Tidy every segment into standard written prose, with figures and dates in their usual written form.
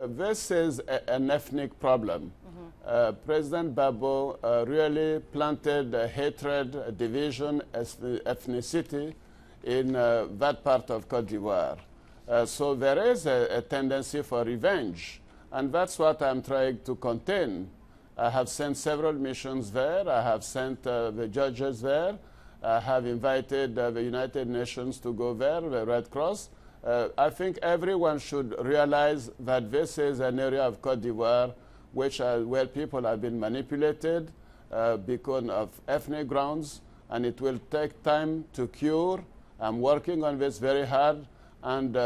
This is an ethnic problem. President Gbagbo really planted hatred, division, ethnicity in that part of Côte d'Ivoire. So there is a tendency for revenge, and that's what I'm trying to contain. I have sent several missions there. I have sent the judges there. I have invited the United Nations to go there, the Red Cross. I think everyone should realize that this is an area of Côte d'Ivoire where people have been manipulated because of ethnic grounds, and it will take time to cure. I'm working on this very hard, and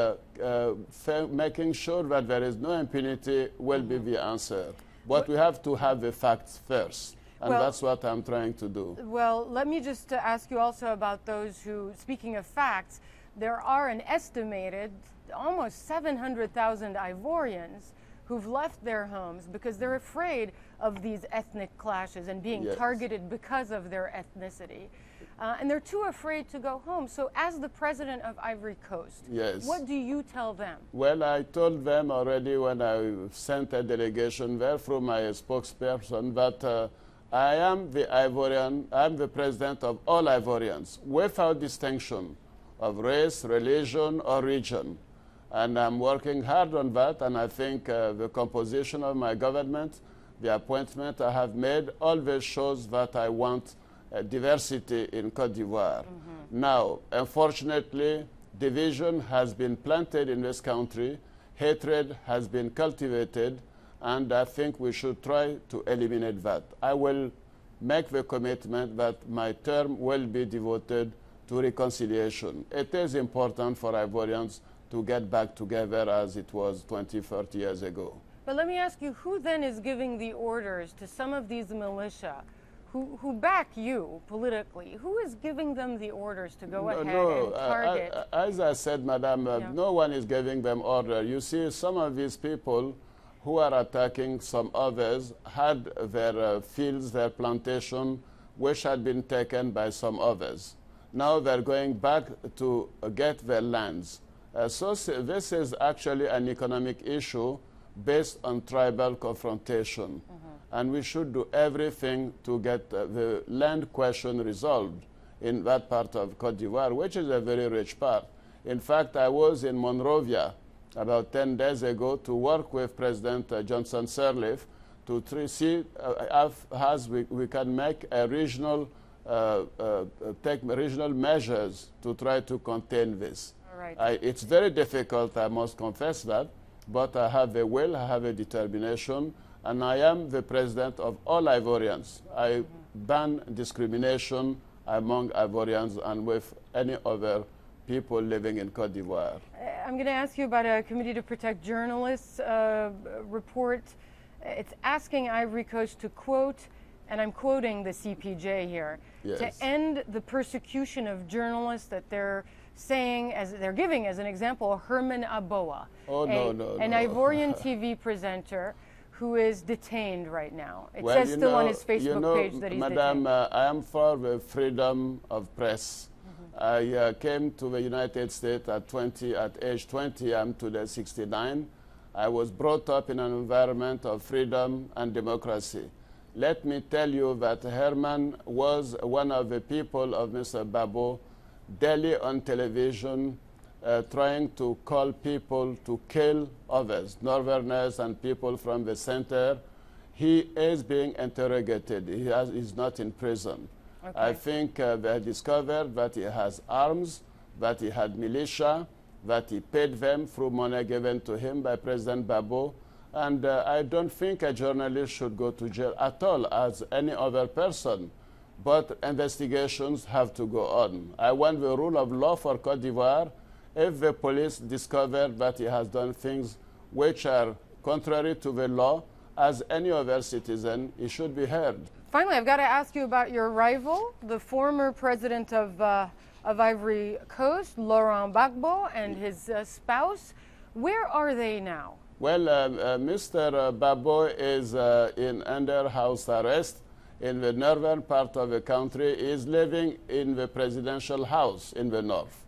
making sure that there is no impunity will be the answer. But we have to have the facts first. And that's what I'm trying to do. Well, let me just ask you also about those who, speaking of facts, there are an estimated almost 700,000 Ivorians who've left their homes because they're afraid of these ethnic clashes and being targeted because of their ethnicity. And they're too afraid to go home. So as the president of Ivory Coast, what do you tell them? Well, I told them already when I sent a delegation there through my spokesperson that I am the Ivorian, I'm the president of all Ivorians, without distinction of race, religion, or region. And I'm working hard on that, and I think the composition of my government, the appointment I have made, always shows that I want diversity in Côte d'Ivoire. Now, unfortunately, division has been planted in this country, hatred has been cultivated, and I think we should try to eliminate that. I will make the commitment that my term will be devoted to reconciliation. It is important for Ivorians to get back together as it was 20, 30 years ago. But let me ask you, who then is giving the orders to some of these militia who back you politically? Who is giving them the orders to go ahead and target? As I said, Madam, no one is giving them order. You see, some of these people who are attacking some others had their fields, their plantation, which had been taken by some others. Now they're going back to get their lands. So this is actually an economic issue based on tribal confrontation. And we should do everything to get the land question resolved in that part of Côte d'Ivoire, which is a very rich part. In fact, I was in Monrovia about 10 days ago to work with President Johnson Sirleaf to see how we can make a regional, take regional measures to try to contain this. It's very difficult, I must confess that, but I have a will, I have a determination, and I am the president of all Ivorians. I ban discrimination among Ivorians and with any other people living in Côte d'Ivoire. I'm going to ask you about a Committee to Protect Journalists report. It's asking Ivory Coast to quote, and I'm quoting the CPJ here, to end the persecution of journalists that they're saying, as they're giving as an example, Hermann Aboa, an Ivorian TV presenter who is detained right now. It says still on his Facebook page that he's Madam, detained. I am for the freedom of press. I came to the United States at age 20. I'm today 69. I was brought up in an environment of freedom and democracy. Let me tell you that Hermann was one of the people of Mr. Gbagbo daily on television trying to call people to kill others, Northerners and people from the center. He is being interrogated. He's not in prison. I think they discovered that he has arms, that he had militia, that he paid them through money given to him by President Gbagbo. And I don't think a journalist should go to jail at all as any other person. But investigations have to go on. I want the rule of law for Côte d'Ivoire. If the police discover that he has done things which are contrary to the law, as any other citizen, he should be heard. Finally, I've got to ask you about your rival, the former president of Ivory Coast, Laurent Gbagbo, and his spouse. Where are they now? Well, Mr. Gbagbo is under house arrest in the northern part of the country. He is living in the presidential house in the north.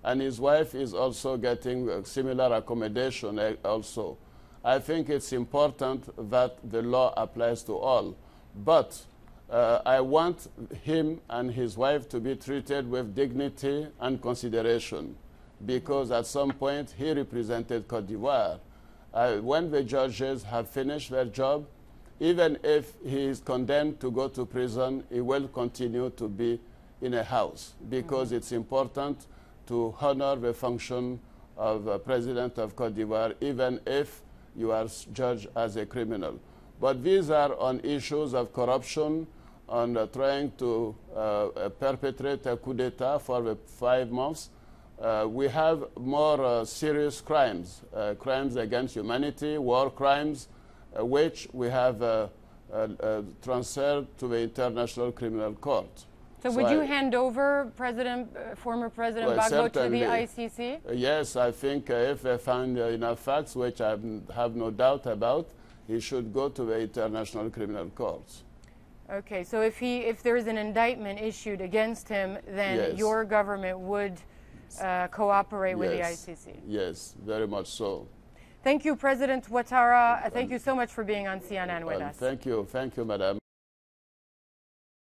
And his wife is also getting similar accommodation also. I think it's important that the law applies to all. But I want him and his wife to be treated with dignity and consideration, because at some point he represented Côte d'Ivoire. When the judges have finished their job, even if he is condemned to go to prison, he will continue to be in a house, because it's important to honor the function of President of Côte d'Ivoire, even if you are judged as a criminal. But these are on issues of corruption, on trying to perpetrate a coup d'etat for the 5 months. We have more serious crimes, crimes against humanity, war crimes, which we have transferred to the International Criminal Court. So would you hand over former President Gbagbo to the ICC? Yes, I think if they find enough facts, which I have no doubt about, he should go to the International Criminal Court. Okay, so if there is an indictment issued against him, then yes, your government would cooperate with the ICC? Yes, very much so. Thank you, President Ouattara. Thank you so much for being on CNN with us. Thank you, madam.